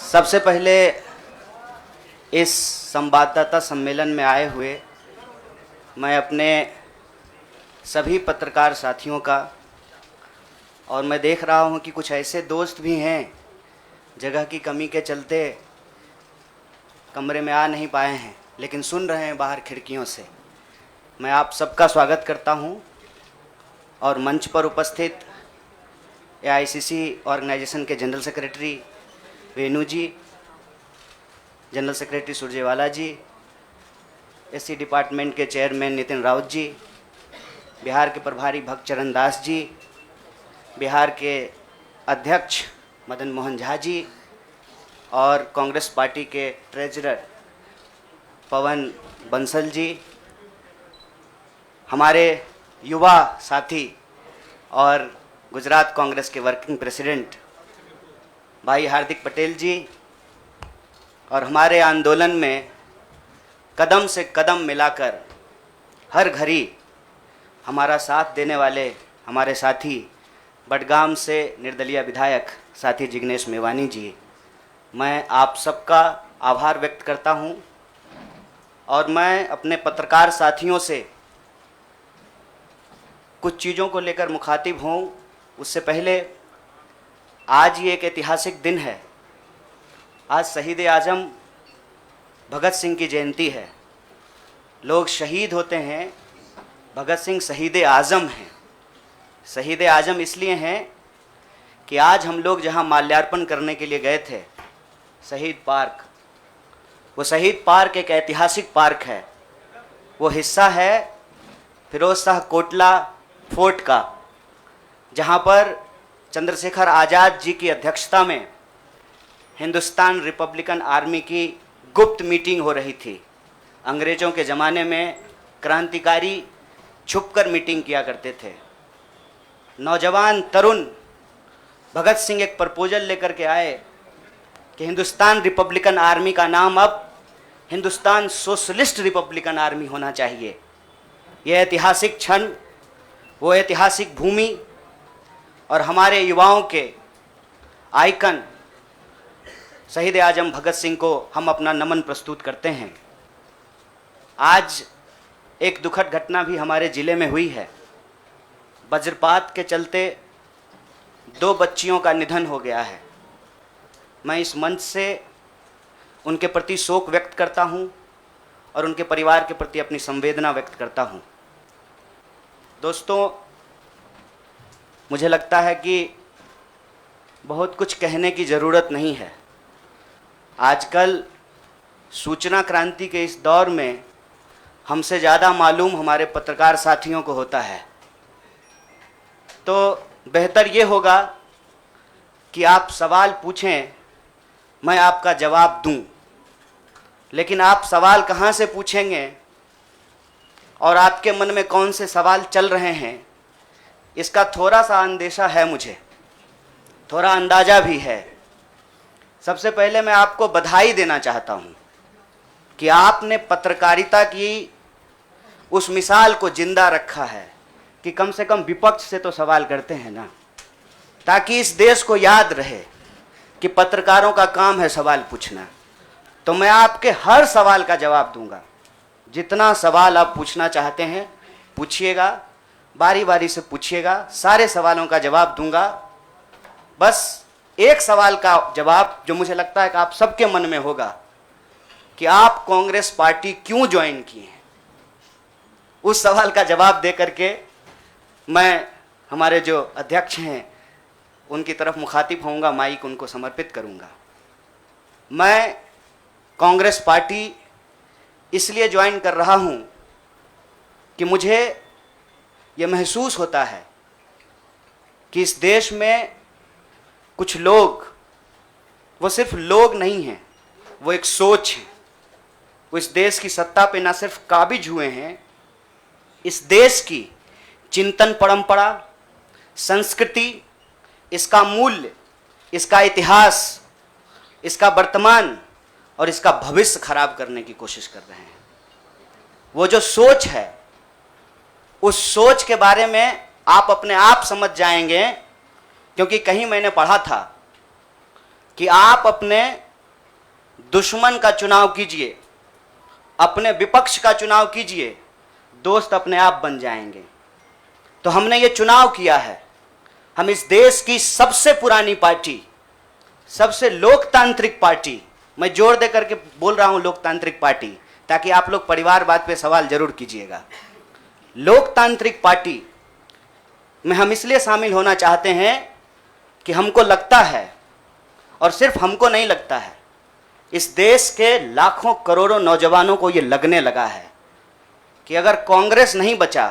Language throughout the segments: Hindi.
सबसे पहले इस संवाददाता सम्मेलन में आए हुए मैं अपने सभी पत्रकार साथियों का, और मैं देख रहा हूं कि कुछ ऐसे दोस्त भी हैं जगह की कमी के चलते कमरे में आ नहीं पाए हैं, लेकिन सुन रहे हैं बाहर खिड़कियों से। मैं आप सबका स्वागत करता हूं और मंच पर उपस्थित एआईसीसी ऑर्गेनाइजेशन के जनरल सेक्रेटरी वेणु जी, जनरल सेक्रेटरी सुरजेवाला जी, एससी डिपार्टमेंट के चेयरमैन नितिन राउत जी, बिहार के प्रभारी भक्त चरण दास जी, बिहार के अध्यक्ष मदन मोहन झा जी और कांग्रेस पार्टी के ट्रेजरर पवन बंसल जी, हमारे युवा साथी और गुजरात कांग्रेस के वर्किंग प्रेसिडेंट भाई हार्दिक पटेल जी, और हमारे आंदोलन में कदम से कदम मिलाकर हर घड़ी हमारा साथ देने वाले हमारे साथी बडगाम से निर्दलीय विधायक साथी जिग्नेश मेवानी जी, मैं आप सबका आभार व्यक्त करता हूं। और मैं अपने पत्रकार साथियों से कुछ चीज़ों को लेकर मुखातिब हूं, उससे पहले आज ये एक ऐतिहासिक दिन है। आज शहीद आज़म भगत सिंह की जयंती है। लोग शहीद होते हैं, भगत सिंह शहीद आज़म हैं। शहीद आज़म इसलिए हैं कि आज हम लोग जहां माल्यार्पण करने के लिए गए थे, शहीद पार्क, वो शहीद पार्क एक ऐतिहासिक पार्क है। वो हिस्सा है फिरोज शाह कोटला फोर्ट का, जहां पर चंद्रशेखर आज़ाद जी की अध्यक्षता में हिंदुस्तान रिपब्लिकन आर्मी की गुप्त मीटिंग हो रही थी। अंग्रेज़ों के ज़माने में क्रांतिकारी छुपकर मीटिंग किया करते थे। नौजवान तरुण भगत सिंह एक प्रपोजल लेकर के आए कि हिंदुस्तान रिपब्लिकन आर्मी का नाम अब हिंदुस्तान सोशलिस्ट रिपब्लिकन आर्मी होना चाहिए। यह ऐतिहासिक क्षण, वो ऐतिहासिक भूमि और हमारे युवाओं के आइकन शहीद आज़म भगत सिंह को हम अपना नमन प्रस्तुत करते हैं। आज एक दुखद घटना भी हमारे ज़िले में हुई है। वज्रपात के चलते 2 बच्चियों का निधन हो गया है। मैं इस मंच से उनके प्रति शोक व्यक्त करता हूं और उनके परिवार के प्रति अपनी संवेदना व्यक्त करता हूं। दोस्तों, मुझे लगता है कि बहुत कुछ कहने की ज़रूरत नहीं है। आजकल सूचना क्रांति के इस दौर में हमसे ज़्यादा मालूम हमारे पत्रकार साथियों को होता है। तो बेहतर ये होगा कि आप सवाल पूछें, मैं आपका जवाब दूं। लेकिन आप सवाल कहाँ से पूछेंगे और आपके मन में कौन से सवाल चल रहे हैं, इसका थोड़ा सा अंदेशा है, मुझे थोड़ा अंदाज़ा भी है। सबसे पहले मैं आपको बधाई देना चाहता हूं कि आपने पत्रकारिता की उस मिसाल को जिंदा रखा है कि कम से कम विपक्ष से तो सवाल करते हैं ना, ताकि इस देश को याद रहे कि पत्रकारों का काम है सवाल पूछना। तो मैं आपके हर सवाल का जवाब दूंगा। जितना सवाल आप पूछना चाहते हैं पूछिएगा, बारी बारी से पूछिएगा, सारे सवालों का जवाब दूंगा। बस एक सवाल का जवाब जो मुझे लगता है कि आप सबके मन में होगा कि आप कांग्रेस पार्टी क्यों ज्वाइन किए हैं, उस सवाल का जवाब दे करके मैं हमारे जो अध्यक्ष हैं उनकी तरफ मुखातिब होऊंगा, माइक उनको समर्पित करूंगा। मैं कांग्रेस पार्टी इसलिए ज्वाइन कर रहा हूं कि मुझे ये महसूस होता है कि इस देश में कुछ लोग, वो सिर्फ लोग नहीं हैं, वो एक सोच है। वो इस देश की सत्ता पे ना सिर्फ काबिज हुए हैं, इस देश की चिंतन परंपरा, संस्कृति, इसका मूल्य, इसका इतिहास, इसका वर्तमान और इसका भविष्य खराब करने की कोशिश कर रहे हैं। वो जो सोच है, उस सोच के बारे में आप अपने आप समझ जाएंगे, क्योंकि कहीं मैंने पढ़ा था कि आप अपने दुश्मन का चुनाव कीजिए, अपने विपक्ष का चुनाव कीजिए, दोस्त अपने आप बन जाएंगे। तो हमने ये चुनाव किया है। हम इस देश की सबसे पुरानी पार्टी, सबसे लोकतांत्रिक पार्टी, मैं जोर दे करके बोल रहा हूं लोकतांत्रिक पार्टी, ताकि आप लोग परिवारवाद पे सवाल जरूर कीजिएगा। लोकतांत्रिक पार्टी में हम इसलिए शामिल होना चाहते हैं कि हमको लगता है, और सिर्फ हमको नहीं लगता है, इस देश के लाखों करोड़ों नौजवानों को यह लगने लगा है कि अगर कांग्रेस नहीं बचा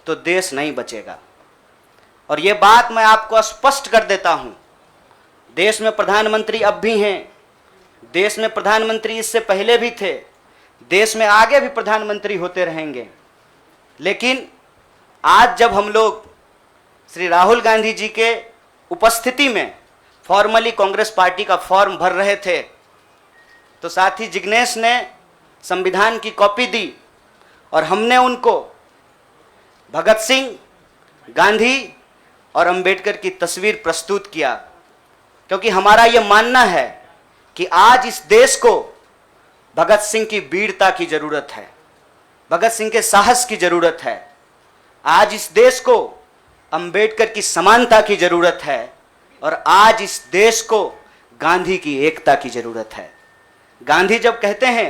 तो देश नहीं बचेगा। और यह बात मैं आपको स्पष्ट कर देता हूं, देश में प्रधानमंत्री अब भी हैं, देश में प्रधानमंत्री इससे पहले भी थे, देश में आगे भी प्रधानमंत्री होते रहेंगे। लेकिन आज जब हम लोग श्री राहुल गांधी जी के उपस्थिति में फॉर्मली कांग्रेस पार्टी का फॉर्म भर रहे थे, तो साथी जिग्नेश ने संविधान की कॉपी दी और हमने उनको भगत सिंह, गांधी और अंबेडकर की तस्वीर प्रस्तुत किया, क्योंकि हमारा यह मानना है कि आज इस देश को भगत सिंह की वीरता की जरूरत है, भगत सिंह के साहस की जरूरत है। आज इस देश को अंबेडकर की समानता की जरूरत है, और आज इस देश को गांधी की एकता की जरूरत है। गांधी जब कहते हैं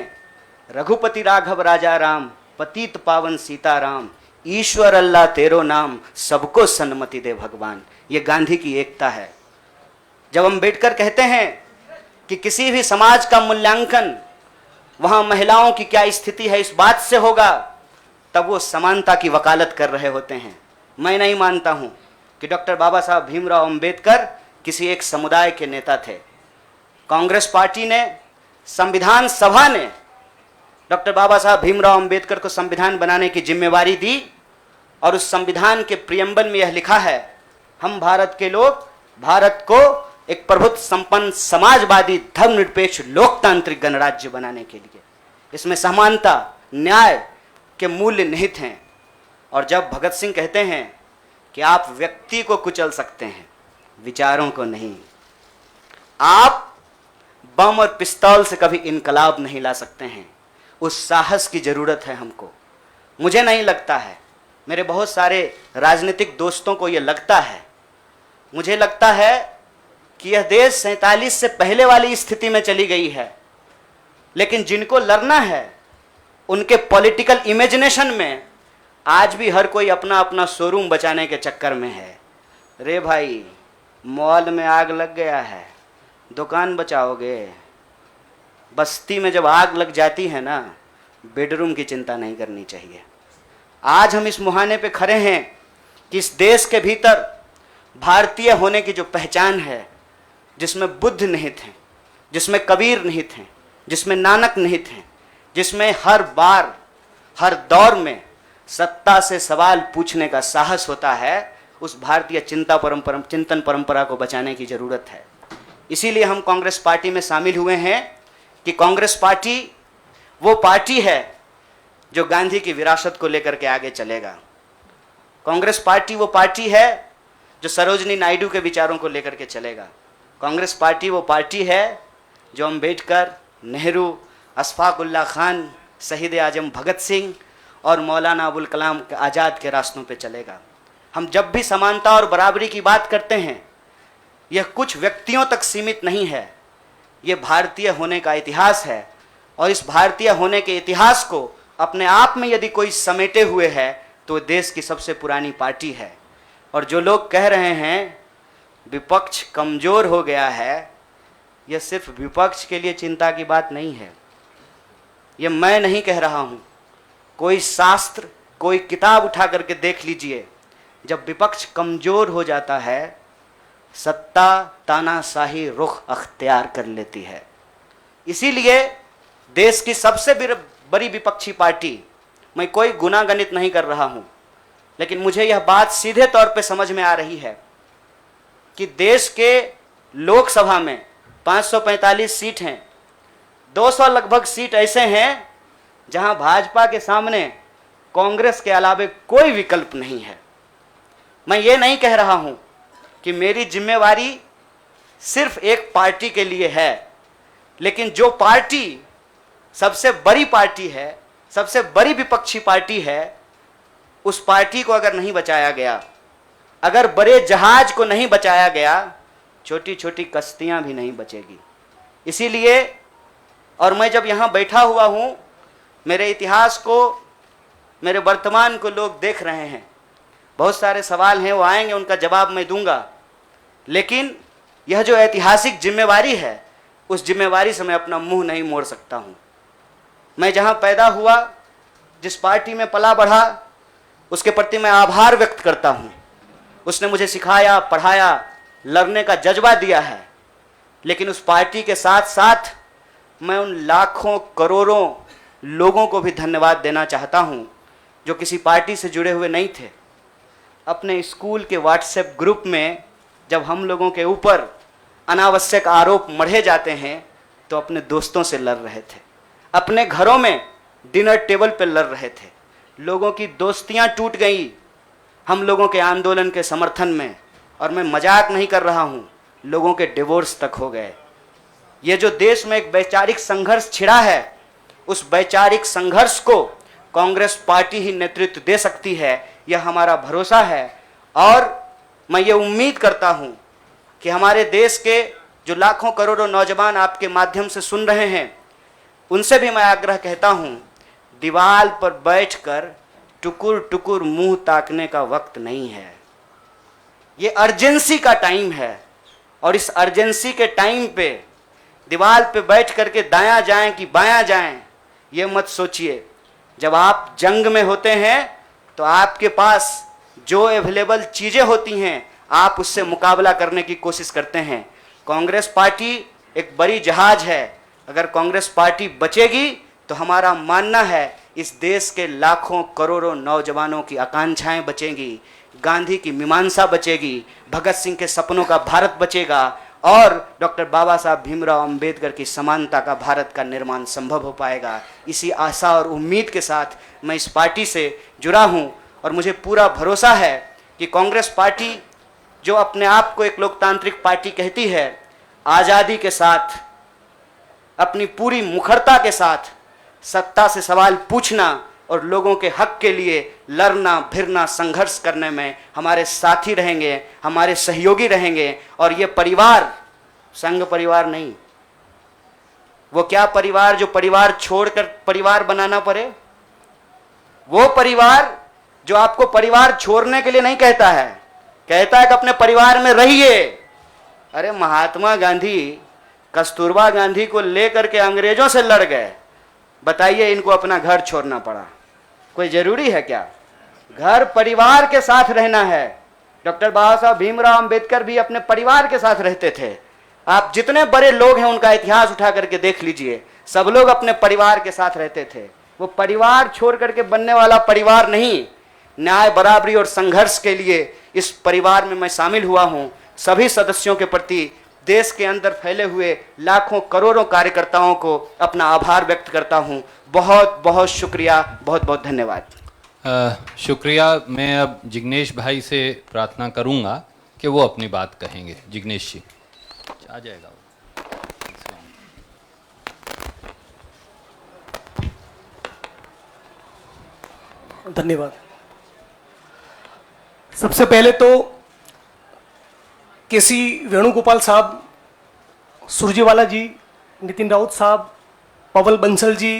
रघुपति राघव राजा राम, पतित पावन सीताराम, ईश्वर अल्लाह तेरो नाम, सबको सन्मति दे भगवान, ये गांधी की एकता है। जब अंबेडकर कहते हैं कि किसी भी समाज का मूल्यांकन वहां महिलाओं की क्या स्थिति है इस बात से होगा, तब वो समानता की वकालत कर रहे होते हैं। मैं नहीं मानता हूं कि डॉक्टर बाबा साहब भीमराव अंबेडकर किसी एक समुदाय के नेता थे। कांग्रेस पार्टी ने, संविधान सभा ने डॉक्टर बाबा साहब भीमराव अंबेडकर को संविधान बनाने की जिम्मेवारी दी, और उस संविधान के प्रियम्बल में यह लिखा है, हम भारत के लोग भारत को एक प्रभुत्व संपन्न समाजवादी धर्मनिरपेक्ष लोकतांत्रिक गणराज्य बनाने के लिए, इसमें समानता न्याय के मूल्य निहित हैं। और जब भगत सिंह कहते हैं कि आप व्यक्ति को कुचल सकते हैं, विचारों को नहीं, आप बम और पिस्तौल से कभी इनकलाब नहीं ला सकते हैं, उस साहस की जरूरत है हमको। मुझे नहीं लगता है, मेरे बहुत सारे राजनीतिक दोस्तों को यह लगता है, मुझे लगता है कि यह देश 47 से पहले वाली स्थिति में चली गई है। लेकिन जिनको लड़ना है उनके पॉलिटिकल इमेजिनेशन में आज भी हर कोई अपना अपना शोरूम बचाने के चक्कर में है। रे भाई, मॉल में आग लग गया है, दुकान बचाओगे? बस्ती में जब आग लग जाती है ना, बेडरूम की चिंता नहीं करनी चाहिए। आज हम इस मुहाने पे खड़े हैं कि इस देश के भीतर भारतीय होने की जो पहचान है, जिसमें बुद्ध निहित हैं, जिसमें कबीर निहित हैं, जिसमें नानक निहित हैं, जिसमें हर बार हर दौर में सत्ता से सवाल पूछने का साहस होता है, उस भारतीय चिंतन परंपरा को बचाने की जरूरत है। इसीलिए हम कांग्रेस पार्टी में शामिल हुए हैं कि कांग्रेस पार्टी वो पार्टी है जो गांधी की विरासत को लेकर के आगे चलेगा। कांग्रेस पार्टी वो पार्टी है जो सरोजनी नायडू के विचारों को लेकर के चलेगा। कांग्रेस पार्टी वो पार्टी है जो अम्बेडकर, नेहरू, अशफाक उल्लाह खान, शहीद आजम भगत सिंह और मौलाना अबुल कलाम आज़ाद के रास्तों पे चलेगा। हम जब भी समानता और बराबरी की बात करते हैं, यह कुछ व्यक्तियों तक सीमित नहीं है, यह भारतीय होने का इतिहास है। और इस भारतीय होने के इतिहास को अपने आप में यदि कोई समेटे हुए है तो देश की सबसे पुरानी पार्टी है। और जो लोग कह रहे हैं विपक्ष कमज़ोर हो गया है, यह सिर्फ विपक्ष के लिए चिंता की बात नहीं है। यह मैं नहीं कह रहा हूँ, कोई शास्त्र, कोई किताब उठा करके देख लीजिए। जब विपक्ष कमज़ोर हो जाता है, सत्ता तानाशाही रुख अख्तियार कर लेती है। इसीलिए देश की सबसे बड़ी विपक्षी पार्टी, मैं कोई गुनागणित नहीं कर रहा हूँ, लेकिन मुझे यह बात सीधे तौर पे समझ में आ रही है कि देश के लोकसभा में 545 सीट हैं, 200 लगभग सीट ऐसे हैं जहां भाजपा के सामने कांग्रेस के अलावे कोई विकल्प नहीं है। मैं ये नहीं कह रहा हूं कि मेरी जिम्मेवारी सिर्फ एक पार्टी के लिए है, लेकिन जो पार्टी सबसे बड़ी पार्टी है, सबसे बड़ी विपक्षी पार्टी है, उस पार्टी को अगर नहीं बचाया गया, अगर बड़े जहाज को नहीं बचाया गया, छोटी छोटी कश्तियां भी नहीं बचेगी। इसीलिए, और मैं जब यहाँ बैठा हुआ हूँ, मेरे इतिहास को, मेरे वर्तमान को लोग देख रहे हैं। बहुत सारे सवाल हैं, वो आएंगे, उनका जवाब मैं दूंगा। लेकिन यह जो ऐतिहासिक जिम्मेवारी है, उस जिम्मेवारी से मैं अपना मुंह नहीं मोड़ सकता हूँ। मैं जहाँ पैदा हुआ, जिस पार्टी में पला बढ़ा, उसके प्रति मैं आभार व्यक्त करता हूँ। उसने मुझे सिखाया, पढ़ाया, लड़ने का जज्बा दिया है। लेकिन उस पार्टी के साथ साथ मैं उन लाखों करोड़ों लोगों को भी धन्यवाद देना चाहता हूँ जो किसी पार्टी से जुड़े हुए नहीं थे। अपने स्कूल के व्हाट्सएप ग्रुप में जब हम लोगों के ऊपर अनावश्यक आरोप मढ़े जाते हैं तो अपने दोस्तों से लड़ रहे थे, अपने घरों में डिनर टेबल पर लड़ रहे थे। लोगों की दोस्तियां टूट गई हम लोगों के आंदोलन के समर्थन में, और मैं मजाक नहीं कर रहा हूं, लोगों के डिवोर्स तक हो गए। ये जो देश में एक वैचारिक संघर्ष छिड़ा है, उस वैचारिक संघर्ष को कांग्रेस पार्टी ही नेतृत्व दे सकती है, यह हमारा भरोसा है। और मैं ये उम्मीद करता हूं कि हमारे देश के जो लाखों करोड़ों नौजवान आपके माध्यम से सुन रहे हैं, उनसे भी मैं आग्रह कहता हूं, दीवार पर बैठकर टुकुर टुकुर मुंह ताकने का वक्त नहीं है। ये अर्जेंसी का टाइम है, और इस अर्जेंसी के टाइम पे दीवार पे बैठ करके दायां जाएं कि बायां जाएं, ये मत सोचिए। जब आप जंग में होते हैं तो आपके पास जो अवेलेबल चीज़ें होती हैं, आप उससे मुकाबला करने की कोशिश करते हैं। कांग्रेस पार्टी एक बड़ी जहाज है। अगर कांग्रेस पार्टी बचेगी तो हमारा मानना है इस देश के लाखों करोड़ों नौजवानों की आकांक्षाएं बचेंगी, गांधी की मीमांसा बचेगी, भगत सिंह के सपनों का भारत बचेगा, और डॉक्टर बाबा साहब भीमराव अंबेडकर की समानता का भारत का निर्माण संभव हो पाएगा। इसी आशा और उम्मीद के साथ मैं इस पार्टी से जुड़ा हूं, और मुझे पूरा भरोसा है कि कांग्रेस पार्टी जो अपने आप को एक लोकतांत्रिक पार्टी कहती है, आज़ादी के साथ, अपनी पूरी मुखरता के साथ सत्ता से सवाल पूछना और लोगों के हक के लिए लड़ना भिड़ना संघर्ष करने में हमारे साथी रहेंगे, हमारे सहयोगी रहेंगे। और ये परिवार संघ परिवार नहीं, वो क्या परिवार जो परिवार छोड़कर परिवार बनाना पड़े, वो परिवार जो आपको परिवार छोड़ने के लिए नहीं कहता है, कहता है कि अपने परिवार में रहिए। अरे महात्मा गांधी कस्तूरबा गांधी को लेकर के अंग्रेजों से लड़ गए, बताइए इनको अपना घर छोड़ना पड़ा। कोई जरूरी है क्या? घर परिवार के साथ रहना है। डॉक्टर बाबा साहब भीमराव अंबेडकर भी अपने परिवार के साथ रहते थे। आप जितने बड़े लोग हैं उनका इतिहास उठा करके देख लीजिए, सब लोग अपने परिवार के साथ रहते थे। वो परिवार छोड़ करके बनने वाला परिवार नहीं। न्याय, बराबरी और संघर्ष के लिए इस परिवार में मैं शामिल हुआ हूं। सभी सदस्यों के प्रति, देश के अंदर फैले हुए लाखों करोड़ों कार्यकर्ताओं को अपना आभार व्यक्त करता हूं। बहुत बहुत शुक्रिया, बहुत बहुत धन्यवाद। शुक्रिया। मैं अब जिग्नेश भाई से प्रार्थना करूंगा कि वो अपनी बात कहेंगे। जिग्नेश जी आ जाएगा। धन्यवाद। सबसे पहले तो केसी वेणुगोपाल साहब, सुरजेवाला जी, नितिन राउत साहब, पवल बंसल जी,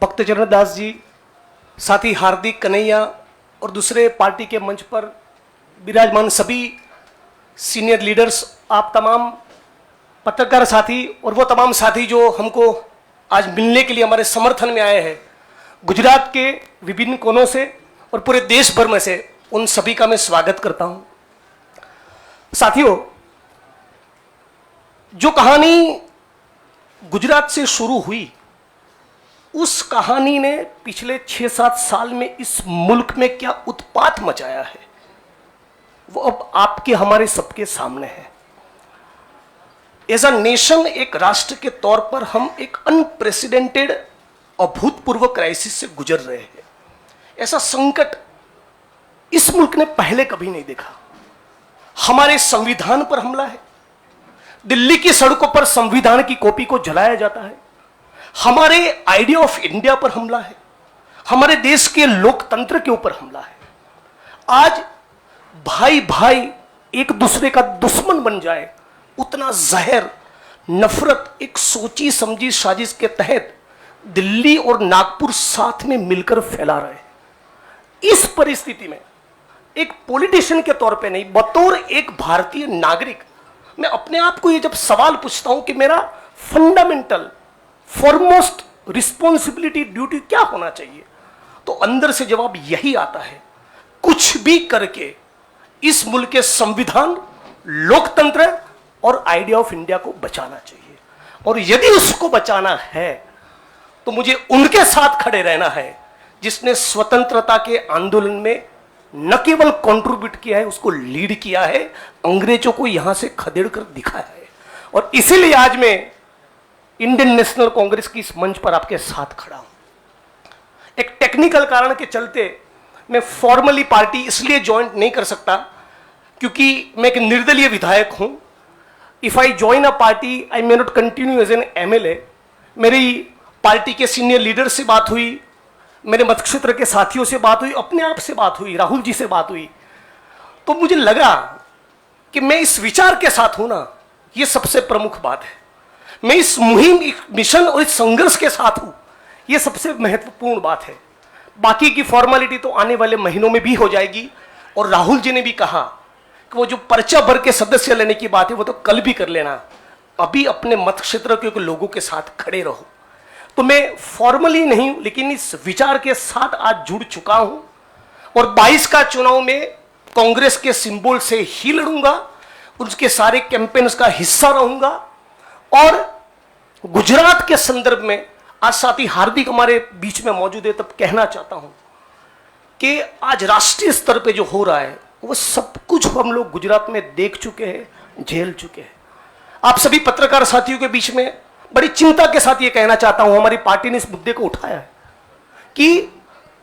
भक्तचरण दास जी, साथ ही हार्दिक कन्हैया और दूसरे पार्टी के मंच पर विराजमान सभी सीनियर लीडर्स, आप तमाम पत्रकार साथी और वो तमाम साथी जो हमको आज मिलने के लिए हमारे समर्थन में आए हैं, गुजरात के विभिन्न कोनों से और पूरे देश भर में से, उन सभी का मैं स्वागत करता हूं। साथियों, जो कहानी गुजरात से शुरू हुई, उस कहानी ने पिछले 6-7 साल में इस मुल्क में क्या उत्पात मचाया है, वो अब आपके हमारे सबके सामने है। एज अ नेशन, एक राष्ट्र के तौर पर हम एक अनप्रेसिडेंटेड, अभूतपूर्व क्राइसिस से गुजर रहे हैं। ऐसा संकट इस मुल्क ने पहले कभी नहीं देखा। हमारे संविधान पर हमला है, दिल्ली की सड़कों पर संविधान की कॉपी को जलाया जाता है, हमारे आइडिया ऑफ इंडिया पर हमला है, हमारे देश के लोकतंत्र के ऊपर हमला है। आज भाई भाई एक दूसरे का दुश्मन बन जाए, उतना जहर, नफरत एक सोची समझी साजिश के तहत दिल्ली और नागपुर साथ में मिलकर फैला रहे हैं। इस परिस्थिति में एक पॉलिटिशियन के तौर पे नहीं, बतौर एक भारतीय नागरिक मैं अपने आप को ये जब सवाल पूछता हूं कि मेरा फंडामेंटल फॉरमोस्ट रिस्पॉन्सिबिलिटी ड्यूटी क्या होना चाहिए, तो अंदर से जवाब यही आता है, कुछ भी करके इस मुल्क के संविधान, लोकतंत्र और आइडिया ऑफ इंडिया को बचाना चाहिए। और यदि उसको बचाना है तो मुझे उनके साथ खड़े रहना है जिसने स्वतंत्रता के आंदोलन में न केवल कंट्रीब्यूट किया है, उसको लीड किया है, अंग्रेजों को यहां से खदेड़ कर दिखाया है। और इसीलिए आज मैं इंडियन नेशनल कांग्रेस की इस मंच पर आपके साथ खड़ा हूं। एक टेक्निकल कारण के चलते मैं फॉर्मली पार्टी इसलिए ज्वाइन नहीं कर सकता क्योंकि मैं एक निर्दलीय विधायक हूं। If I join a party I may not continue as an MLA. मेरी पार्टी के सीनियर लीडर से बात हुई, मेरे मतक्षेत्र के साथियों से बात हुई, अपने आप से बात हुई, राहुल जी से बात हुई, तो मुझे लगा कि मैं इस विचार के साथ हूं ना, ये सबसे प्रमुख बात है। मैं इस मुहिम, मिशन और इस संघर्ष के साथ हूं, ये सबसे महत्वपूर्ण बात है। बाकी की फॉर्मेलिटी तो आने वाले महीनों में भी हो जाएगी। और राहुल जी ने भी कहा कि वो जो पर्चा भर के सदस्य लेने की बात है वो तो कल भी कर लेना, अभी अपने मत क्षेत्र के लोगों के साथ खड़े रहो। तो मैं फॉर्मली नहीं लेकिन इस विचार के साथ आज जुड़ चुका हूं और 22 का चुनाव में कांग्रेस के सिंबल से ही लड़ूंगा, उसके सारे कैंपेन्स का हिस्सा रहूंगा। और गुजरात के संदर्भ में आज साथी हार्दिक हमारे बीच में मौजूद है, तब कहना चाहता हूं कि आज राष्ट्रीय स्तर पे जो हो रहा है वो सब कुछ हम लोग गुजरात में देख चुके हैं, झेल चुके हैं। आप सभी पत्रकार साथियों के बीच में बड़ी चिंता के साथ ये कहना चाहता हूं, हमारी पार्टी ने इस मुद्दे को उठाया है कि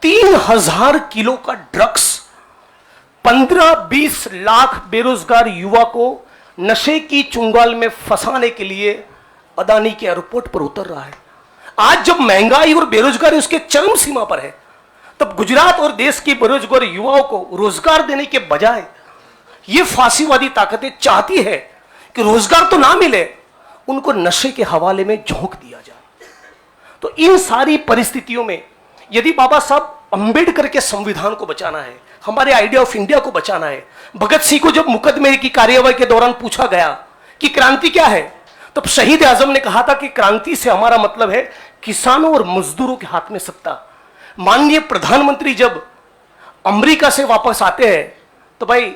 3000 किलो का ड्रग्स 15-20 लाख बेरोजगार युवा को नशे की चुंगाल में फंसाने के लिए अदानी के एयरपोर्ट पर उतर रहा है। आज जब महंगाई और बेरोजगारी उसके चरम सीमा पर है, तब गुजरात और देश के बेरोजगार युवाओं को रोजगार देने के बजाय ये फांसीवादी ताकतें चाहती है कि रोजगार तो ना मिले, उनको नशे के हवाले में झोंक दिया जाए। तो इन सारी परिस्थितियों में यदि बाबा साहब अंबेडकर के संविधान को बचाना है, हमारे आइडिया ऑफ इंडिया को बचाना है, भगत सिंह को जब मुकदमे की कार्यवाही के दौरान पूछा गया कि क्रांति क्या है, तब शहीद आजम ने कहा था कि क्रांति से हमारा मतलब है किसानों और मजदूरों के हाथ में सत्ता। माननीय प्रधानमंत्री जब अमेरिका से वापस आते हैं तो भाई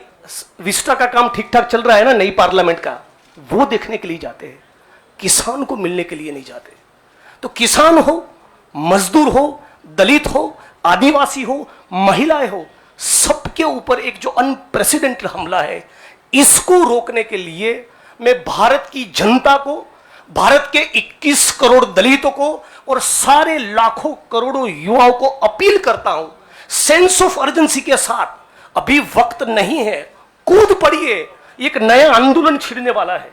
विस्टा का काम ठीक ठाक चल रहा है ना, नई पार्लियामेंट का, वो देखने के लिए जाते हैं, किसान को मिलने के लिए नहीं जाते। तो किसान हो, मजदूर हो, दलित हो, आदिवासी हो, महिलाएं हो, सबके ऊपर एक जो अनप्रेसिडेंटेड हमला है, इसको रोकने के लिए मैं भारत की जनता को, भारत के 21 करोड़ दलितों को और सारे लाखों करोड़ों युवाओं को अपील करता हूं, सेंस ऑफ अर्जेंसी के साथ, अभी वक्त नहीं है, कूद पड़िए, एक नया आंदोलन छिड़ने वाला है।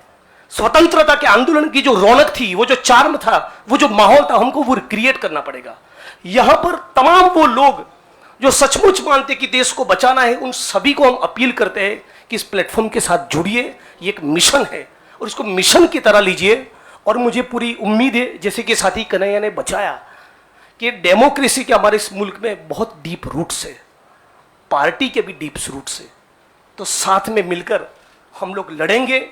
स्वतंत्रता के आंदोलन की जो रौनक थी, वो जो चार्म था, वो जो माहौल था, हमको वो क्रिएट करना पड़ेगा। यहां पर तमाम वो लोग जो सचमुच मानते कि देश को बचाना है, उन सभी को हम अपील करते हैं कि इस प्लेटफॉर्म के साथ जुड़िए। ये एक मिशन है और इसको मिशन की तरह लीजिए। और मुझे पूरी उम्मीद है, जैसे कि साथी कन्हैया ने बचाया, कि डेमोक्रेसी के हमारे इस मुल्क में बहुत डीप रूट्स है, पार्टी के भी डीप रूट्स है। तो साथ में मिलकर हम लोग लड़ेंगे,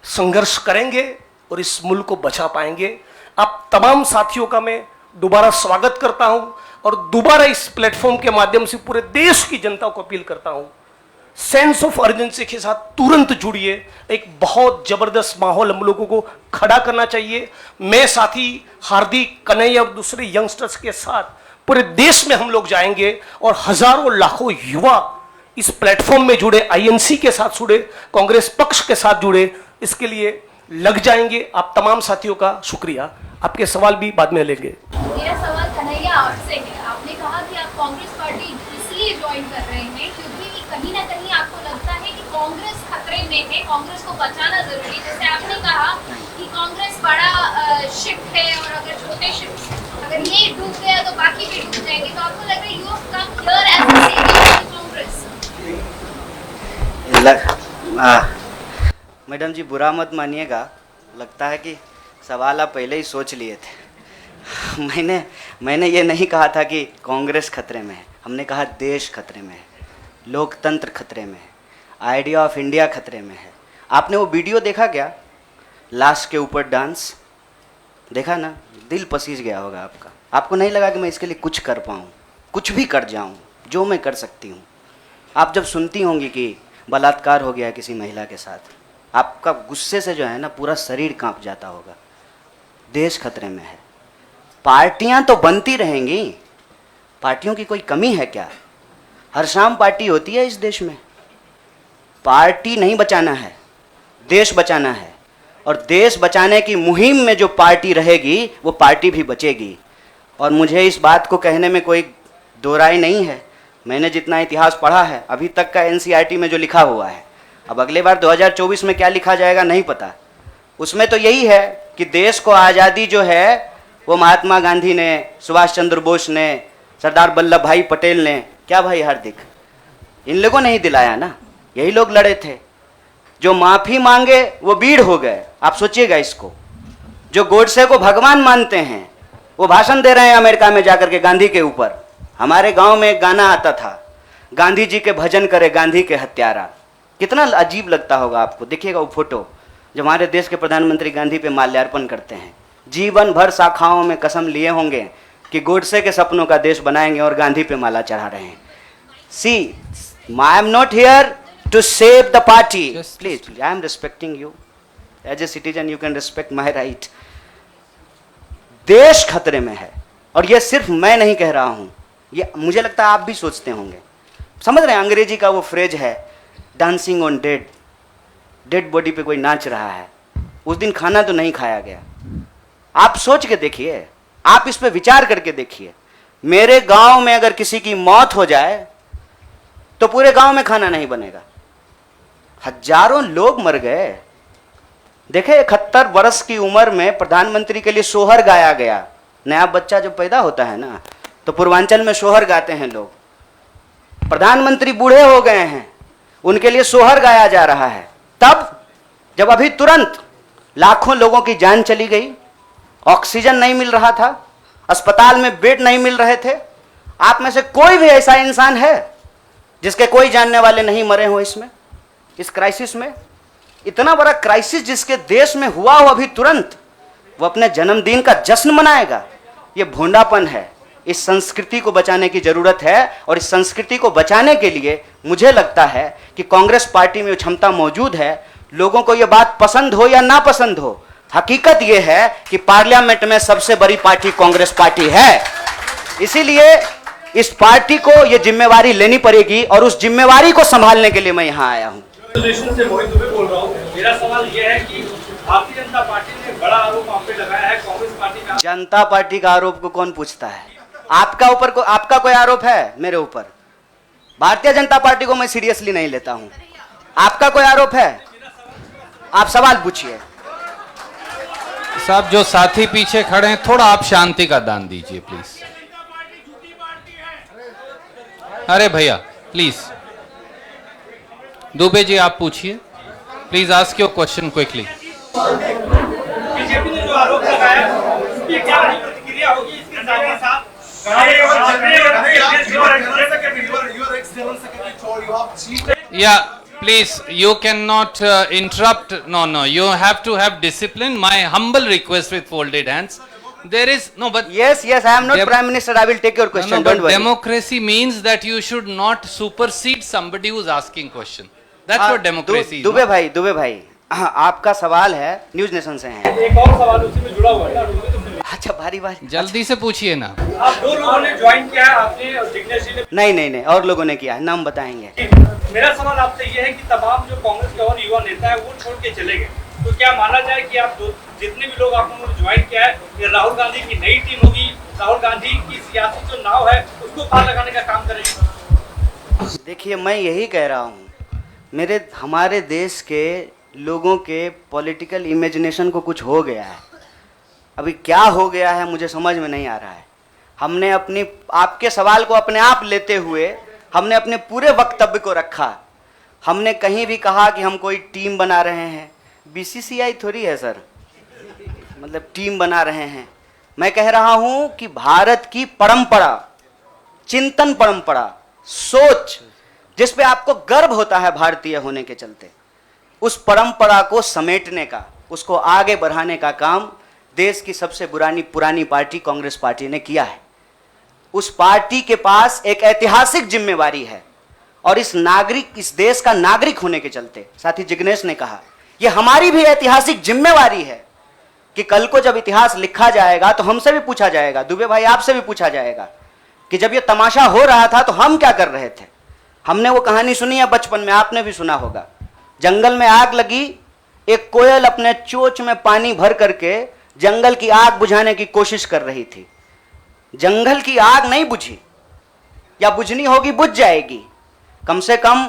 संघर्ष करेंगे और इस मुल्क को बचा पाएंगे। आप तमाम साथियों का मैं दोबारा स्वागत करता हूं और दोबारा इस प्लेटफॉर्म के माध्यम से पूरे देश की जनता को अपील करता हूं, सेंस ऑफ अर्जेंसी के साथ तुरंत जुड़िए। एक बहुत जबरदस्त माहौल हम लोगों को खड़ा करना चाहिए। मैं साथी हार्दिक, कन्हैया और दूसरे यंगस्टर्स के साथ पूरे देश में हम लोग जाएंगे और हजारों लाखों युवा इस प्लेटफॉर्म में जुड़े, आईएनसी के साथ जुड़े, कांग्रेस पक्ष के साथ जुड़े, इसके लिए लग जाएंगे। आप तमाम साथियों का शुक्रिया। आपके सवाल भी बाद में लेंगे। मेरा सवाल कन्हैया आपसे है। आपने कहा कि आप कांग्रेस पार्टी इसलिए ज्वाइन कर रहे हैं क्योंकि कहीं ना कहीं आपको लगता है कि कांग्रेस खतरे में है, कांग्रेस को बचाना जरूरी है। जैसे आपने कहा कि कांग्रेस बड़ा शिप है और अगर छोटे शिप अगर ये डूब गया तो बाकी भी डूब जाएंगे, तो आपको लग रहा है you have come here as a saving Congress? Madam ji बुरा मत मानिएगा, लगता है कि सवाल आप पहले ही सोच लिए थे। मैंने ये नहीं कहा था कि कांग्रेस खतरे में है, हमने कहा देश खतरे में है, लोकतंत्र खतरे में है, आइडिया ऑफ इंडिया खतरे में है। आपने वो वीडियो देखा क्या, लाश के ऊपर डांस देखा ना? दिल पसीज गया होगा आपका। आपको नहीं लगा कि मैं इसके लिए कुछ कर पाऊँ, कुछ भी कर जाऊँ जो मैं कर सकती हूँ। आप जब सुनती होंगी कि बलात्कार हो गया किसी महिला के साथ, आपका गुस्से से जो है ना पूरा शरीर कांप जाता होगा। देश खतरे में है। पार्टियां तो बनती रहेंगी, पार्टियों की कोई कमी है क्या? हर शाम पार्टी होती है इस देश में। पार्टी नहीं बचाना है, देश बचाना है, और देश बचाने की मुहिम में जो पार्टी रहेगी वो पार्टी भी बचेगी। और मुझे इस बात को कहने में कोई दो राय नहीं है। मैंने जितना इतिहास पढ़ा है अभी तक का एनसीईआरटी में जो लिखा हुआ है, अब अगले बार 2024 में क्या लिखा जाएगा नहीं पता। उसमें तो यही है कि देश को आज़ादी जो है वो महात्मा गांधी ने, सुभाष चंद्र बोस ने, सरदार वल्लभ भाई पटेल ने, क्या भाई हार्दिक, इन लोगों ने ही दिलाया ना। यही लोग लड़े थे। जो माफ़ी मांगे वो वीर हो गए। आप सोचिएगा इसको। जो गोडसे को भगवान मानते हैं वो भाषण दे रहे हैं अमेरिका में जाकर के गांधी के ऊपर। हमारे गांव में एक गाना आता था, गांधी जी के भजन करे गांधी के हत्यारा। कितना अजीब लगता होगा आपको। देखिएगा वो फोटो जब हमारे देश के प्रधानमंत्री गांधी पे माल्यार्पण करते हैं। जीवन भर शाखाओं में कसम लिए होंगे कि गोडसे के सपनों का देश बनाएंगे और गांधी पे माला चढ़ा रहे हैं। See, I am not here to save the party, please, I am respecting you as a citizen, you can respect my right. देश खतरे में है, और ये सिर्फ मैं नहीं कह रहा हूं, ये मुझे लगता है आप भी सोचते होंगे। समझ रहे हैं, अंग्रेजी का वो फ्रेज है dancing on dead, dead body पे कोई नाच रहा है। उस दिन खाना तो नहीं खाया गया। आप सोच के देखिए, आप इस पे विचार करके देखिए। मेरे गांव में अगर किसी की मौत हो जाए तो पूरे गांव में खाना नहीं बनेगा। हजारों लोग मर गए। देखे 71 वर्ष की उम्र में प्रधानमंत्री के लिए सोहर गाया गया। नया बच्चा जब पैदा होता है ना तो पूर्वांचल में सोहर गाते हैं लोग। प्रधानमंत्री बूढ़े हो गए हैं, उनके लिए सोहर गाया जा रहा है। तब जब अभी तुरंत लाखों लोगों की जान चली गई, ऑक्सीजन नहीं मिल रहा था, अस्पताल में बेड नहीं मिल रहे थे। आप में से कोई भी ऐसा इंसान है जिसके कोई जानने वाले नहीं मरे हो इसमें, इस क्राइसिस में? इतना बड़ा क्राइसिस जिसके देश में हुआ हो अभी तुरंत, वो अपने जन्मदिन का जश्न मनाएगा? ये भोंडापन है। इस संस्कृति को बचाने की जरूरत है, और इस संस्कृति को बचाने के लिए मुझे लगता है कि कांग्रेस पार्टी में क्षमता मौजूद है। लोगों को यह बात पसंद हो या ना पसंद हो, हकीकत यह है कि पार्लियामेंट में सबसे बड़ी पार्टी कांग्रेस पार्टी है। इसीलिए इस पार्टी को यह जिम्मेवारी लेनी पड़ेगी, और उस जिम्मेवारी को संभालने के लिए मैं यहां आया हूं। से मोहित दुबे बोल रहा हूं। मेरा सवाल यह है कि भारतीय जनता पार्टी ने बड़ा आरोप आप पे लगाया है, कांग्रेस पार्टी का। जनता पार्टी का आरोप को कौन पूछता है? आपका कोई आरोप है मेरे ऊपर? भारतीय जनता पार्टी को मैं सीरियसली नहीं लेता हूं। आपका कोई आरोप है? आप सवाल पूछिए। साहब जो साथी पीछे खड़े हैं, थोड़ा आप शांति का दान दीजिए प्लीज। अरे भैया प्लीज, दुबे जी आप पूछिए please, ask your question quickly. BJP ने जो आरोप लगाया उसकी क्या प्रतिक्रिया होगी इसके साथ? Yeah, please, you cannot interrupt. No, you have to have discipline. My humble request with folded hands. There is no, but Yes, I am not Prime Minister. I will take your question. no, Don't but worry. democracy means that you should not supersede somebody who's asking question. That's what democracy is. Dubey भाई, हाँ, आपका सवाल है, न्यूज नेशन से हैं। एक और सवाल उसी में जुड़ा हुआ है ना। अच्छा, बारी जल्दी से पूछिए ना। आप दो लोगों ने ज्वाइन किया है, आपने और जिग्नेश जी ने। नहीं, और लोगों ने किया है, नाम बताएंगे। मेरा सवाल आपसे ये है कि तमाम जो कांग्रेस के और युवा नेता है वो छोड़ के चले गए, तो क्या माना जाए कि आप जितने भी लोग आप लोगों ने ज्वाइन किया है, ये राहुल गांधी की नई टीम होगी, राहुल गांधी की सियासी जो नाव है उसको पार लगाने का काम करेगी? देखिए, मैं यही कह रहा हूँ हमारे देश के लोगों के पॉलिटिकल इमेजिनेशन को कुछ हो गया है। अभी क्या हो गया है मुझे समझ में नहीं आ रहा है। हमने आपके सवाल को अपने आप लेते हुए हमने अपने पूरे वक्तव्य को रखा। हमने कहीं भी कहा कि हम कोई टीम बना रहे हैं, बीसीसीआई थोड़ी है सर, मतलब टीम बना रहे हैं। मैं कह रहा हूं कि भारत की परंपरा, चिंतन परंपरा, सोच, जिस पे आपको गर्व होता है भारतीय होने के चलते, उस परंपरा को समेटने का, उसको आगे बढ़ाने का काम देश की सबसे पुरानी पार्टी कांग्रेस पार्टी ने किया है। उस पार्टी के पास एक ऐतिहासिक जिम्मेवारी है और इस देश का नागरिक होने के चलते, साथी जिग्नेश ने कहा, यह हमारी भी ऐतिहासिक जिम्मेवारी है कि कल को जब इतिहास लिखा जाएगा तो हमसे भी पूछा जाएगा, दुबे भाई आपसे भी पूछा जाएगा कि जब यह तमाशा हो रहा था तो हम क्या कर रहे थे। हमने वो कहानी सुनी है बचपन में, आपने भी सुना होगा। जंगल में आग लगी, एक कोयल अपने चोंच में पानी भर करके जंगल की आग बुझाने की कोशिश कर रही थी। जंगल की आग नहीं बुझी, या बुझनी होगी बुझ जाएगी। कम से कम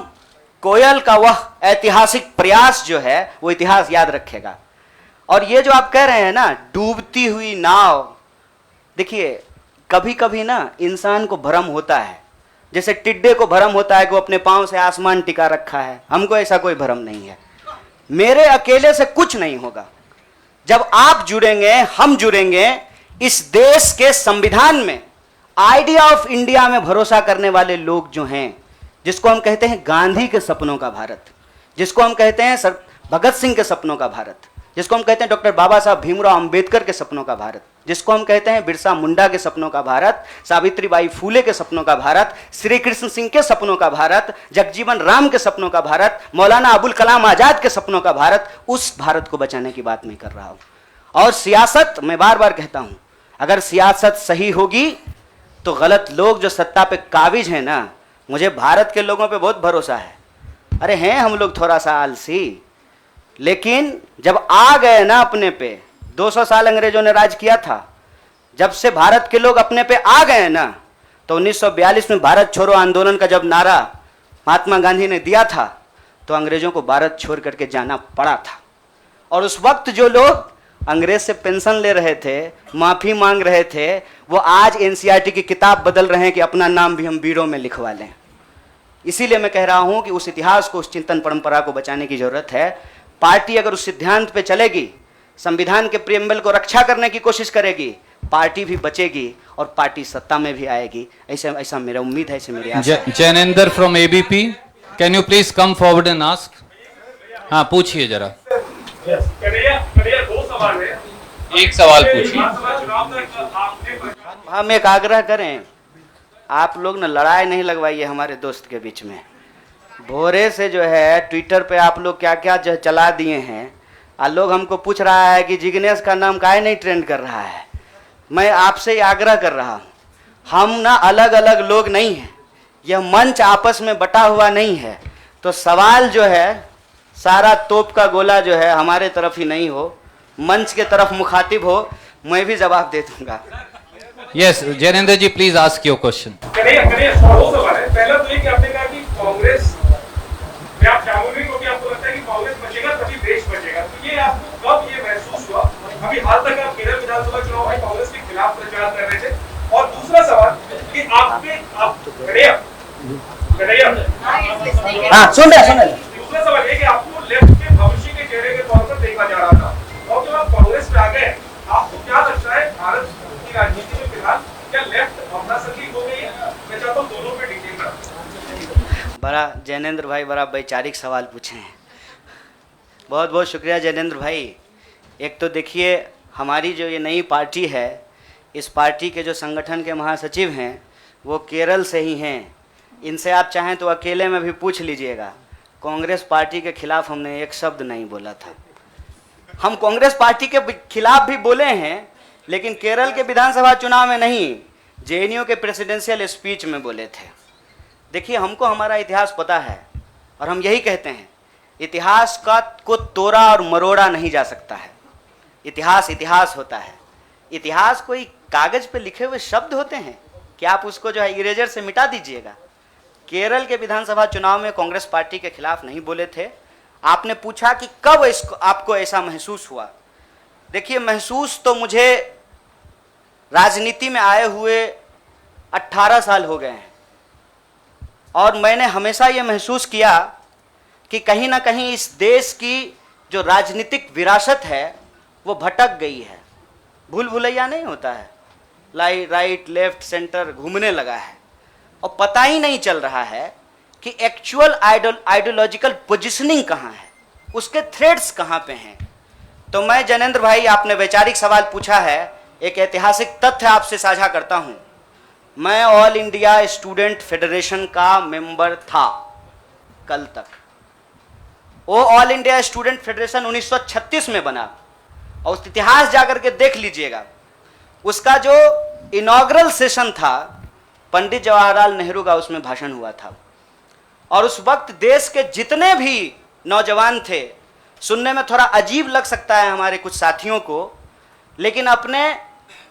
कोयल का वह ऐतिहासिक प्रयास जो है वो इतिहास याद रखेगा। और ये जो आप कह रहे हैं ना, डूबती हुई नाव, देखिए कभी कभी ना इंसान को भ्रम होता है, जैसे टिड्डे को भ्रम होता है कि वो अपने पांव से आसमान टिका रखा है। हमको ऐसा कोई भ्रम नहीं है। मेरे अकेले से कुछ नहीं होगा। जब आप जुड़ेंगे, हम जुड़ेंगे, इस देश के संविधान में, आइडिया ऑफ इंडिया में भरोसा करने वाले लोग जो हैं, जिसको हम कहते हैं गांधी के सपनों का भारत, जिसको हम कहते हैं सर भगत सिंह के सपनों का भारत, जिसको हम कहते हैं डॉक्टर बाबा साहब भीमराव अंबेडकर के सपनों का भारत, जिसको हम कहते हैं बिरसा मुंडा के सपनों का भारत, सावित्रीबाई फूले के सपनों का भारत, श्री कृष्ण सिंह के सपनों का भारत, जगजीवन राम के सपनों का भारत, मौलाना अबुल कलाम आजाद के सपनों का भारत, उस भारत को बचाने की बात मैं कर रहा हूं। और सियासत, मैं बार बार कहता हूं, अगर सियासत सही होगी तो गलत लोग जो सत्ता पे काबिज हैं ना, मुझे भारत के लोगों पे बहुत भरोसा है। अरे हैं हम लोग थोड़ा सा आलसी, लेकिन जब आ गए ना अपने पे, 200 साल अंग्रेजों ने राज किया था, जब से भारत के लोग अपने पे आ गए ना, तो 1942 में भारत छोड़ो आंदोलन का जब नारा महात्मा गांधी ने दिया था, तो अंग्रेजों को भारत छोड़ करके जाना पड़ा था। और उस वक्त जो लोग अंग्रेज से पेंशन ले रहे थे, माफी मांग रहे थे, वो आज एनसीईआरटी की किताब बदल रहे हैं कि अपना नाम भी हम बीड़ों में लिखवा लें। इसीलिए मैं कह रहा हूं कि उस इतिहास को, उस चिंतन परंपरा को बचाने की जरूरत है। पार्टी अगर उस सिद्धांत पे चलेगी, संविधान के प्रियम्बल को रक्षा करने की कोशिश करेगी, पार्टी भी बचेगी और पार्टी सत्ता में भी आएगी। ऐसा मेरा उम्मीद है, ऐसे मेरी आशा है। Jainendra from ABP, can you please come forward and ask. हाँ पूछिए जरा। दो सवाल है, एक सवाल पूछिए। हम एक आग्रह करें, आप लोग ना लड़ाई नहीं लगवाइए हमारे दोस्त के बीच में। भोरे से जो है ट्विटर पे आप लोग क्या क्या जो चला दिए हैं, लोग हमको पूछ रहा है कि जिग्नेश का नाम काहे नहीं ट्रेंड कर रहा है। मैं आपसे ही आग्रह कर रहा हूँ, हम ना अलग अलग लोग नहीं हैं, यह मंच आपस में बटा हुआ नहीं है। तो सवाल जो है सारा तोप का गोला जो है हमारे तरफ ही नहीं हो, मंच के तरफ मुखातिब हो, मैं भी जवाब दे दूंगा। Yes Jainendra ji please ask your question. दो सवाल है। पहला तो ये कि आपने कहा कि कांग्रेस में आप चाहोगे क्योंकि आपको लगता है कि कांग्रेस बचेगा तभी देश बचेगा, तो ये आपको कब ये महसूस हुआ? अभी हाल तक आप केरल विधानसभा चुनाव में कांग्रेस के खिलाफ प्रचार कर रहे थे। और दूसरा सवाल कि सुन रहे दूसरा सवाल ये कि आपको लेफ्ट के भविष्य के चेहरे के तौर पर देखा जा रहा था, और जब आप कांग्रेस में आ गए, आपको क्या लगता है भारत की राजनीति में फिलहाल क्या लेफ्ट अपना सकी हो गई है? मैं चाहता हूँ दोनों पे डिटेल का। बड़ा जैनेंद्र भाई बड़ा वैचारिक सवाल पूछे हैं, बहुत बहुत शुक्रिया जैनेंद्र भाई। एक तो देखिए हमारी जो ये नई पार्टी है, इस पार्टी के जो संगठन के महासचिव हैं वो केरल से ही हैं। इनसे आप चाहें तो अकेले में भी पूछ लीजिएगा, कांग्रेस पार्टी के खिलाफ हमने एक शब्द नहीं बोला था। हम कांग्रेस पार्टी के खिलाफ भी बोले हैं, लेकिन केरल के विधानसभा चुनाव में नहीं, जेएनयू के प्रेसिडेंशियल स्पीच में बोले थे। देखिए हमको हमारा इतिहास पता है और हम यही कहते हैं, इतिहास को तोड़ा और मरोड़ा नहीं जा सकता है। इतिहास इतिहास होता है। इतिहास कोई कागज पे लिखे हुए शब्द होते हैं कि आप उसको जो है इरेजर से मिटा दीजिएगा। केरल के विधानसभा चुनाव में कांग्रेस पार्टी के खिलाफ नहीं बोले थे। आपने पूछा कि कब इसको आपको ऐसा महसूस हुआ। देखिए, महसूस तो मुझे राजनीति में आए हुए 18 साल हो गए हैं और मैंने हमेशा ये महसूस किया कि कहीं ना कहीं इस देश की जो राजनीतिक विरासत है वो भटक गई है। भूल भुलैया नहीं होता है, राइट लेफ्ट सेंटर घूमने लगा है और पता ही नहीं चल रहा है कि एक्चुअल आइडियोलॉजिकल पोजिशनिंग कहाँ है, उसके थ्रेड्स कहाँ पे हैं। तो मैं जनेंद्र भाई, आपने वैचारिक सवाल पूछा है, एक ऐतिहासिक तथ्य आपसे साझा करता हूँ। मैं ऑल इंडिया स्टूडेंट फेडरेशन का मेंबर था कल तक। वो ऑल इंडिया स्टूडेंट फेडरेशन 1936 में बना और उस इतिहास जाकर के देख लीजिएगा। उसका जो इनॉग्रल सेशन था, पंडित जवाहरलाल नेहरू का उसमें भाषण हुआ था और उस वक्त देश के जितने भी नौजवान थे, सुनने में थोड़ा अजीब लग सकता है हमारे कुछ साथियों को, लेकिन अपने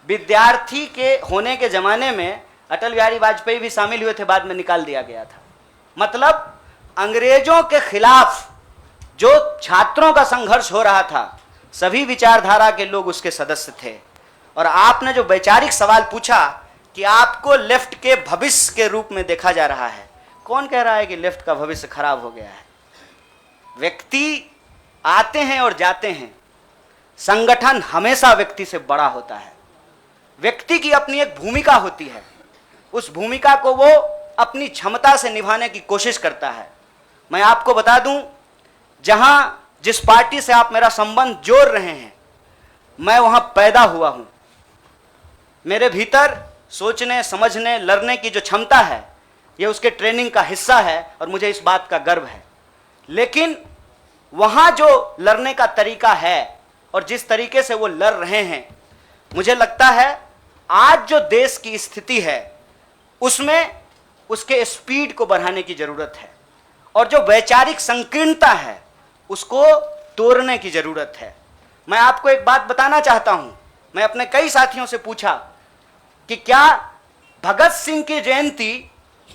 विद्यार्थी के होने के ज़माने में अटल बिहारी वाजपेयी भी शामिल हुए थे, बाद में निकाल दिया गया था। मतलब अंग्रेजों के खिलाफ जो छात्रों का संघर्ष हो रहा था, सभी विचारधारा के लोग उसके सदस्य थे। और आपने जो वैचारिक सवाल पूछा कि आपको लेफ्ट के भविष्य के रूप में देखा जा रहा है, कौन कह रहा है कि लेफ्ट का भविष्य खराब हो गया है? व्यक्ति आते हैं और जाते हैं, संगठन हमेशा व्यक्ति से बड़ा होता है। व्यक्ति की अपनी एक भूमिका होती है, उस भूमिका को वो अपनी क्षमता से निभाने की कोशिश करता है। मैं आपको बता दूं, जहां जिस पार्टी से आप मेरा संबंध जोड़ रहे हैं, मैं वहां पैदा हुआ हूं। मेरे भीतर सोचने, समझने, लड़ने की जो क्षमता है, ये उसके ट्रेनिंग का हिस्सा है और मुझे इस बात का गर्व है। लेकिन वहां जो लड़ने का तरीका है और जिस तरीके से वो लड़ रहे हैं, मुझे लगता है आज जो देश की स्थिति है उसमें उसके स्पीड को बढ़ाने की जरूरत है और जो वैचारिक संकीर्णता है उसको तोड़ने की जरूरत है। मैं आपको एक बात बताना चाहता हूं। मैं अपने कई साथियों से पूछा कि क्या भगत सिंह की जयंती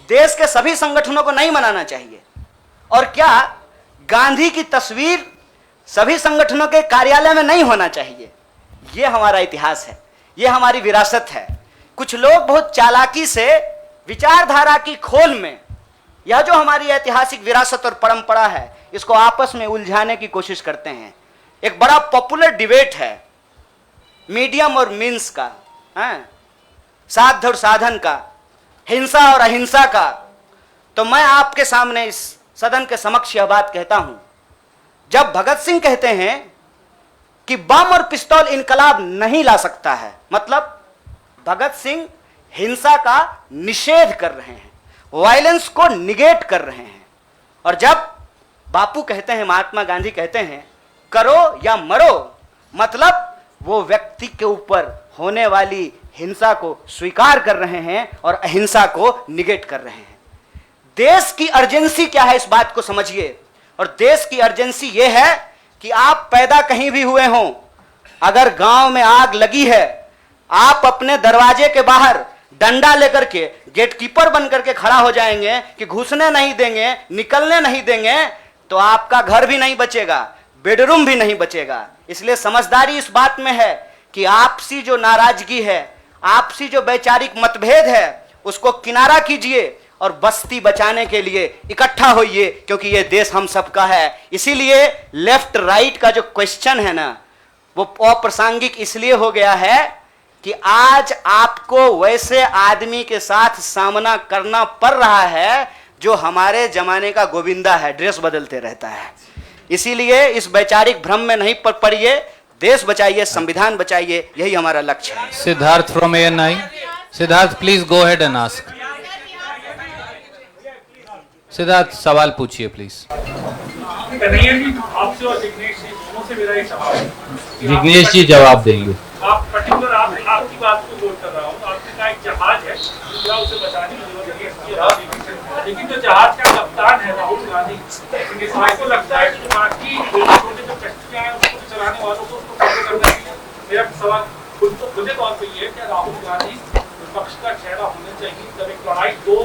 देश के सभी संगठनों को नहीं मनाना चाहिए, और क्या गांधी की तस्वीर सभी संगठनों के कार्यालय में नहीं होना चाहिए? यह हमारा इतिहास है, यह हमारी विरासत है। कुछ लोग बहुत चालाकी से विचारधारा की खोल में यह जो हमारी ऐतिहासिक विरासत और परंपरा है, इसको आपस में उलझाने की कोशिश करते हैं। एक बड़ा पॉपुलर डिबेट है मीडियम और मीन्स का, साध्य और साधन का, हिंसा और अहिंसा का। तो मैं आपके सामने इस सदन के समक्ष यह बात कहता हूं, जब भगत सिंह कहते हैं कि बम और पिस्तौल इनकलाब नहीं ला सकता है, मतलब भगत सिंह हिंसा का निषेध कर रहे हैं, वायलेंस को निगेट कर रहे हैं। और जब बापू कहते हैं, महात्मा गांधी कहते हैं करो या मरो, मतलब वो व्यक्ति के ऊपर होने वाली हिंसा को स्वीकार कर रहे हैं और अहिंसा को निगेट कर रहे हैं। देश की अर्जेंसी क्या है, इस बात को समझिए। और देश की अर्जेंसी ये है कि आप पैदा कहीं भी हुए हों, अगर गांव में आग लगी है, आप अपने दरवाजे के बाहर डंडा लेकर के गेटकीपर बन करके खड़ा हो जाएंगे कि घुसने नहीं देंगे, निकलने नहीं देंगे, तो आपका घर भी नहीं बचेगा, बेडरूम भी नहीं बचेगा। इसलिए समझदारी इस बात में है कि आपसी जो नाराजगी है, आपसी जो वैचारिक मतभेद है, उसको किनारा कीजिए और बस्ती बचाने के लिए इकट्ठा होइए, क्योंकि ये देश हम सबका है। इसीलिए लेफ्ट राइट का जो क्वेश्चन है ना, वो अप्रासंगिक इसलिए हो गया है कि आज आपको वैसे आदमी के साथ सामना करना पड़ रहा है जो हमारे जमाने का गोविंदा है, ड्रेस बदलते रहता है। इसीलिए इस वैचारिक भ्रम में नहीं पड़िए, देश बचाइए, संविधान बचाइए, यही हमारा लक्ष्य है। Siddharth from ANI. Siddharth, please go ahead and ask. Siddharth, सवाल पूछिए प्लीज. कन्हैया जी, आपसे और जिग्नेश जी दोनों से मेरा एक सवाल है. जिग्नेश जी जवाब देंगे. आप पर्टिकुलर आपकी बात को नोट कर रहा हूँ. आपने कहा एक जहाज है, दूसरा उसे बचाने की जरूरत है, लेकिन जो जहाज का कप्तान है राहुल गांधी, आपको लगता है कि बाकी छोटे जो कश्तियां हैं उसको चलाने वालों को उसको फॉलो करना चाहिए? मेरा सवाल खुदे तौर पर ये है कि राहुल गांधी विपक्ष का चेहरा होना चाहिए, जब एक लड़ाई दो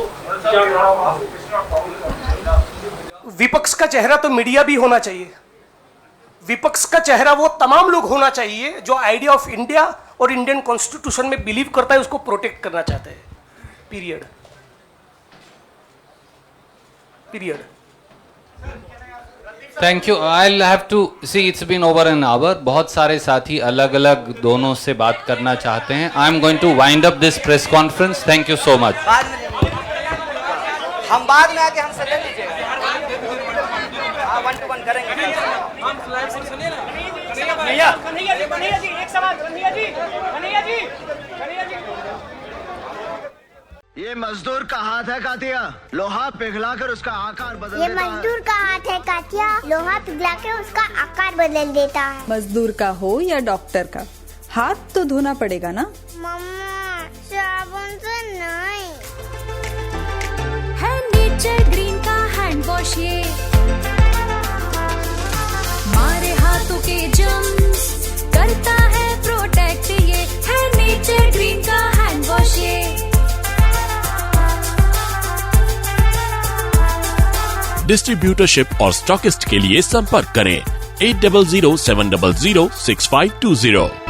विपक्ष का चेहरा तो मीडिया भी होना चाहिए। विपक्ष का चेहरा वो तमाम लोग होना चाहिए जो आइडिया ऑफ इंडिया और इंडियन कॉन्स्टिट्यूशन में बिलीव करता है, उसको प्रोटेक्ट करना चाहते हैं। Period. Thank you. I'll have to see, it's been over an hour. बहुत सारे साथी अलग अलग दोनों से बात करना चाहते हैं। I am going to wind up this press conference. Thank you so much. हम बाद में आके हमसे ले लीजिएगा, हाँ 1 to 1 करेंगे। ये मजदूर का हाथ है कातिया, लोहा पिघलाकर उसका आकार बदल ये देता है। मजदूर का हाथ है कातिया, लोहा पिघलाकर उसका आकार बदल देता है। मजदूर का हो या डॉक्टर का, हाथ तो धोना पड़ेगा ना। मम्मा साबुन से नहीं। है नेचर ग्रीन का हैंड वॉश, ये मारे हाथों के जम्स करता है प्रोटेक्ट, ये है नेचर ग्रीन का हैंड वॉश। ये डिस्ट्रीब्यूटरशिप और स्टॉकिस्ट के लिए संपर्क करें 8007006520।